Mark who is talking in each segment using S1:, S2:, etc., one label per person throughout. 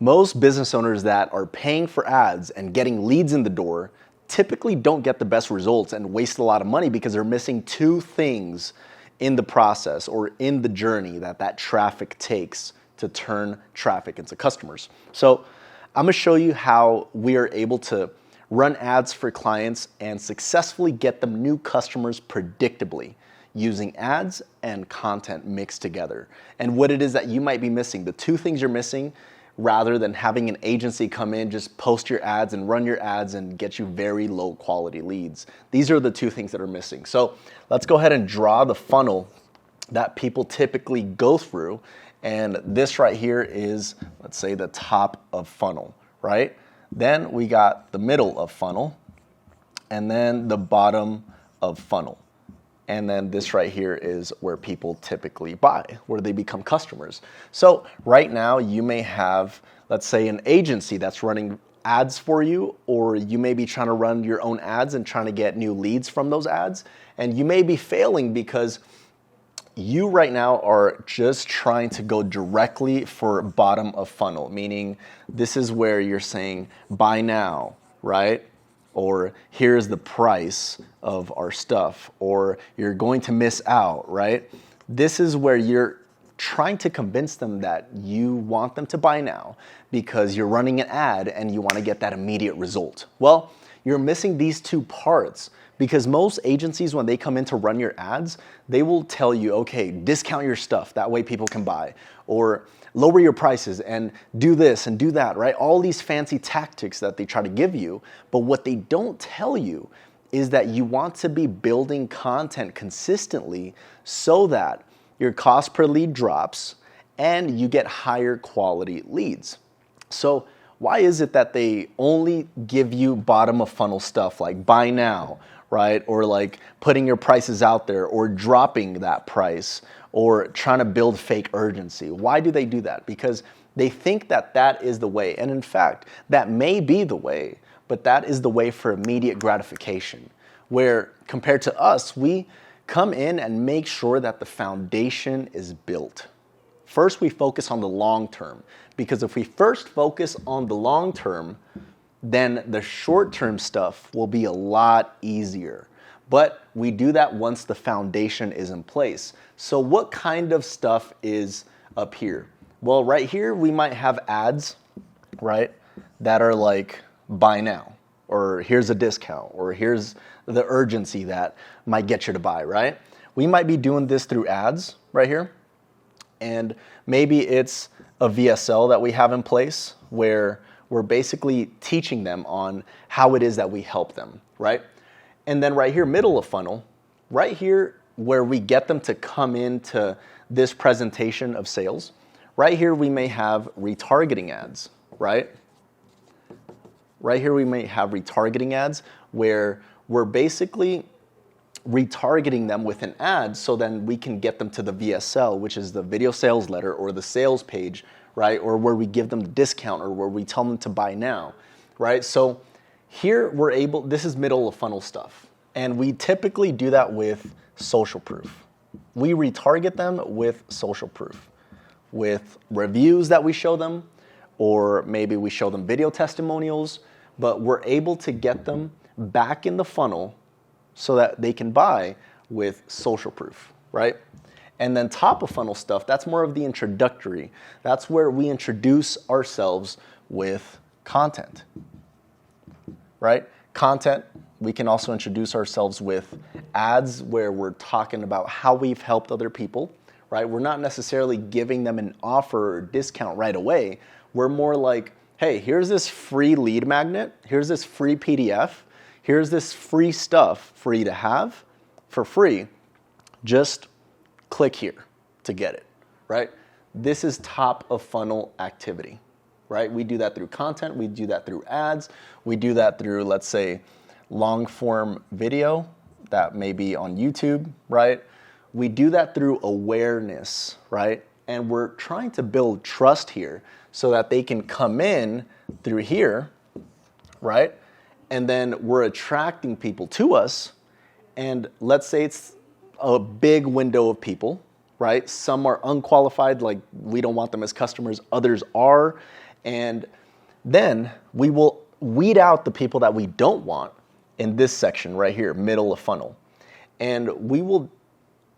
S1: Most business owners that are paying for ads and getting leads in the door typically don't get the best results and waste a lot of money because they're missing two things in the process or in the journey that traffic takes to turn traffic into customers. So I'm gonna show you how we are able to run ads for clients and successfully get them new customers predictably using ads and content mixed together, and what it is that you might be missing, the two things you're missing, rather than having an agency come in, just post your ads and run your ads and get you very low quality leads. These are the two things that are missing. So let's go ahead and draw the funnel that people typically go through. And this right here is, let's say, the top of funnel, right? Then we got the middle of funnel, and then the bottom of funnel. And then this right here is where people typically buy, where they become customers. So right now you may have, let's say, an agency that's running ads for you, or you may be trying to run your own ads and trying to get new leads from those ads. And you may be failing because you right now are just trying to go directly for bottom of funnel, meaning this is where you're saying buy now, right? Or here's the price of our stuff, or you're going to miss out, right? This is where you're trying to convince them that you want them to buy now because you're running an ad and you want to get that immediate result. Well, you're missing these two parts because most agencies, when they come in to run your ads, they will tell you, okay, discount your stuff, that way people can buy, or lower your prices and do this and do that, right? All these fancy tactics that they try to give you, but what they don't tell you is that you want to be building content consistently so that your cost per lead drops and you get higher quality leads. So why is it that they only give you bottom of funnel stuff like buy now, right? Or like putting your prices out there or dropping that price or trying to build fake urgency? Why do they do that? Because they think that that is the way. And in fact, that may be the way, but that is the way for immediate gratification, where compared to us, we come in and make sure that the foundation is built. First, we focus on the long term, because if we first focus on the long term, then the short term stuff will be a lot easier. But we do that once the foundation is in place. So what kind of stuff is up here? Well, right here, we might have ads, right, that are like buy now, or here's a discount, or here's the urgency that might get you to buy, right? We might be doing this through ads right here. And maybe it's a VSL that we have in place where we're basically teaching them on how it is that we help them, right? And then right here, middle of funnel, right here where we get them to come into this presentation of sales, right here we may have retargeting ads, right? Right here we may have retargeting ads where we're basically retargeting them with an ad so then we can get them to the VSL, which is the video sales letter or the sales page, right? Or where we give them the discount or where we tell them to buy now, right? So here we're able, this is middle of funnel stuff. And we typically do that with social proof. We retarget them with social proof, with reviews that we show them, or maybe we show them video testimonials, but we're able to get them back in the funnel so that they can buy with social proof, right? And then top of funnel stuff, that's more of the introductory. That's where we introduce ourselves with content, right? Content, we can also introduce ourselves with ads where we're talking about how we've helped other people, right? We're not necessarily giving them an offer or discount right away. We're more like, hey, here's this free lead magnet, here's this free PDF, here's this free stuff for you to have for free. Just click here to get it, right? This is top of funnel activity, right? We do that through content, we do that through ads, we do that through, let's say, long form video that may be on YouTube, right? We do that through awareness, right? And we're trying to build trust here so that they can come in through here, right? And then we're attracting people to us. And let's say it's a big window of people, right? Some are unqualified, like we don't want them as customers, others are. And then we will weed out the people that we don't want in this section right here, middle of funnel. And we will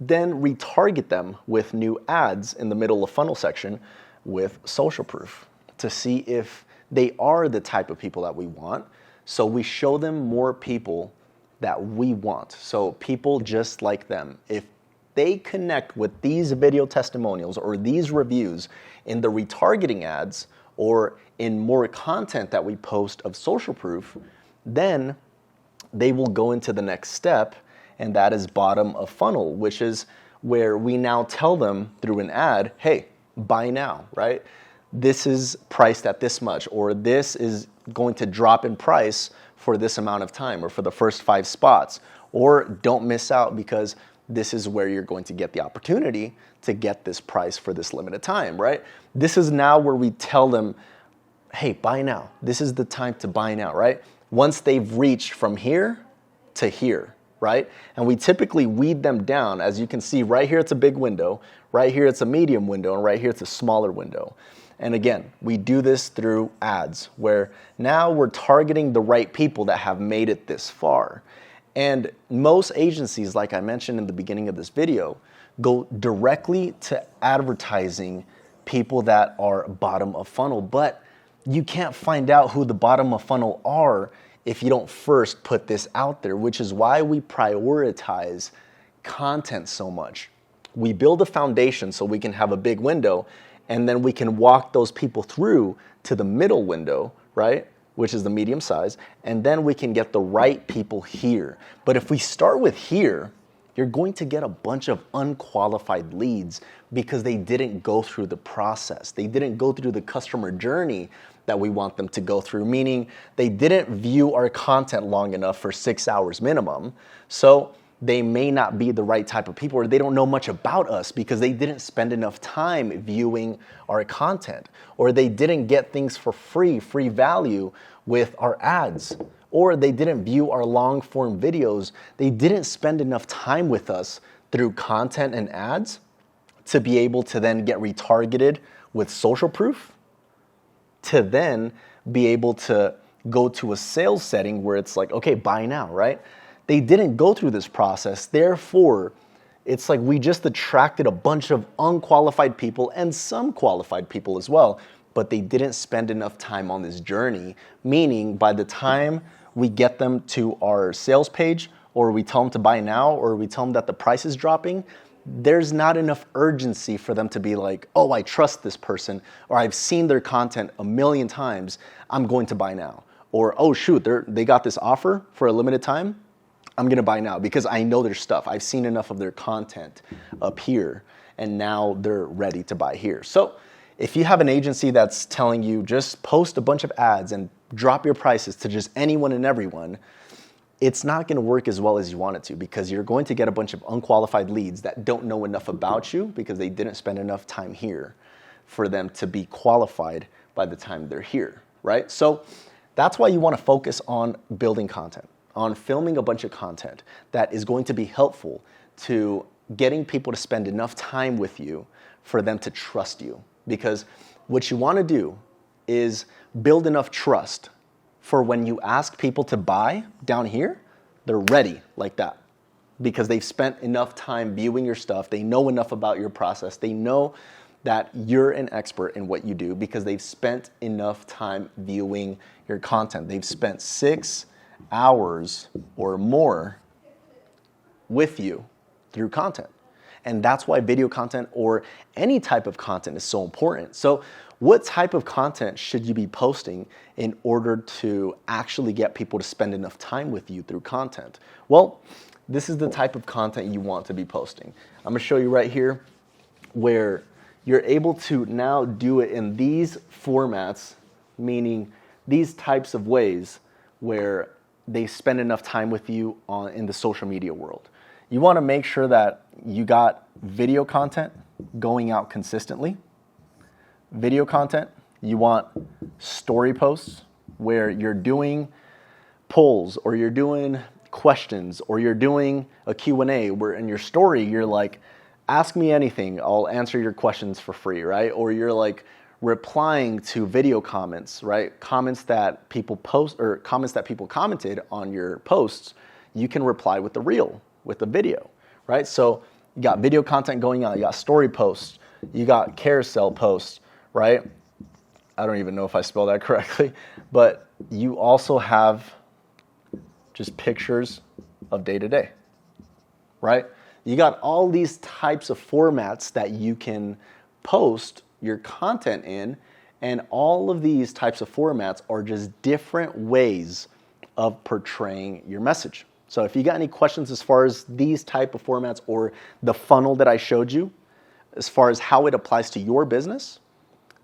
S1: then retarget them with new ads in the middle of funnel section with social proof to see if they are the type of people that we want. So we show them more people that we want. So people just like them. If they connect with these video testimonials or these reviews in the retargeting ads or in more content that we post of social proof, then they will go into the next step, and that is bottom of funnel, which is where we now tell them through an ad, hey, buy now, right? This is priced at this much, or this is going to drop in price for this amount of time, or for the first 5 spots, or don't miss out because this is where you're going to get the opportunity to get this price for this limited time, right? This is now where we tell them, hey, buy now. This is the time to buy now, right? Once they've reached from here to here, right? And we typically weed them down. As you can see, right here it's a big window, right here it's a medium window, and right here it's a smaller window. And again, we do this through ads, where now we're targeting the right people that have made it this far. And most agencies, like I mentioned in the beginning of this video, go directly to advertising people that are bottom of funnel. But you can't find out who the bottom of funnel are if you don't first put this out there, which is why we prioritize content so much. We build a foundation so we can have a big window, and then we can walk those people through to the middle window, right? Which is the medium size, and then we can get the right people here. But if we start with here, you're going to get a bunch of unqualified leads because they didn't go through the process. They didn't go through the customer journey that we want them to go through, meaning they didn't view our content long enough for 6 hours minimum. So they may not be the right type of people, or they don't know much about us because they didn't spend enough time viewing our content, or they didn't get things for free value with our ads, or they didn't view our long form videos. They didn't spend enough time with us through content and ads to be able to then get retargeted with social proof, to then be able to go to a sales setting where it's like, okay, buy now, right? They didn't go through this process. Therefore, it's like we just attracted a bunch of unqualified people and some qualified people as well, but they didn't spend enough time on this journey, meaning by the time we get them to our sales page, or we tell them to buy now, or we tell them that the price is dropping, there's not enough urgency for them to be like, oh, I trust this person, or I've seen their content a million times, I'm going to buy now. Or, oh shoot, they got this offer for a limited time, I'm gonna buy now because I know their stuff. I've seen enough of their content up here, and now they're ready to buy here. So if you have an agency that's telling you just post a bunch of ads and drop your prices to just anyone and everyone, it's not gonna work as well as you want it to, because you're going to get a bunch of unqualified leads that don't know enough about you because they didn't spend enough time here for them to be qualified by the time they're here, right? So that's why you wanna focus on building content, on filming a bunch of content that is going to be helpful to getting people to spend enough time with you for them to trust you. Because what you wanna do is build enough trust for when you ask people to buy down here, they're ready like that. Because they've spent enough time viewing your stuff, they know enough about your process, they know that you're an expert in what you do because they've spent enough time viewing your content. They've spent 6 hours or more with you through content. And that's why video content or any type of content is so important. So what type of content should you be posting in order to actually get people to spend enough time with you through content? Well, this is the type of content you want to be posting. I'm gonna show you right here where you're able to now do it in these formats, meaning these types of ways where they spend enough time with you in the social media world. You wanna make sure that you got video content going out consistently. Video content, you want story posts where you're doing polls, or you're doing questions, or you're doing a Q&A where in your story you're like ask me anything. I'll answer your questions for free, right? Or you're like replying to video comments, right? Comments that people post or comments that people commented on your posts, you can reply with the reel, with the video, right? So you got video content going on, you got story posts, you got carousel posts, right? I don't even know if I spelled that correctly, but you also have just pictures of day to day, right? You got all these types of formats that you can post your content in, and all of these types of formats are just different ways of portraying your message. So if you got any questions as far as these type of formats or the funnel that I showed you, as far as how it applies to your business,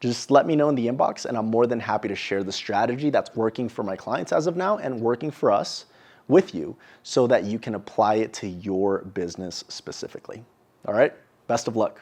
S1: just let me know in the inbox, and I'm more than happy to share the strategy that's working for my clients as of now and working for us with you so that you can apply it to your business specifically. All right, best of luck.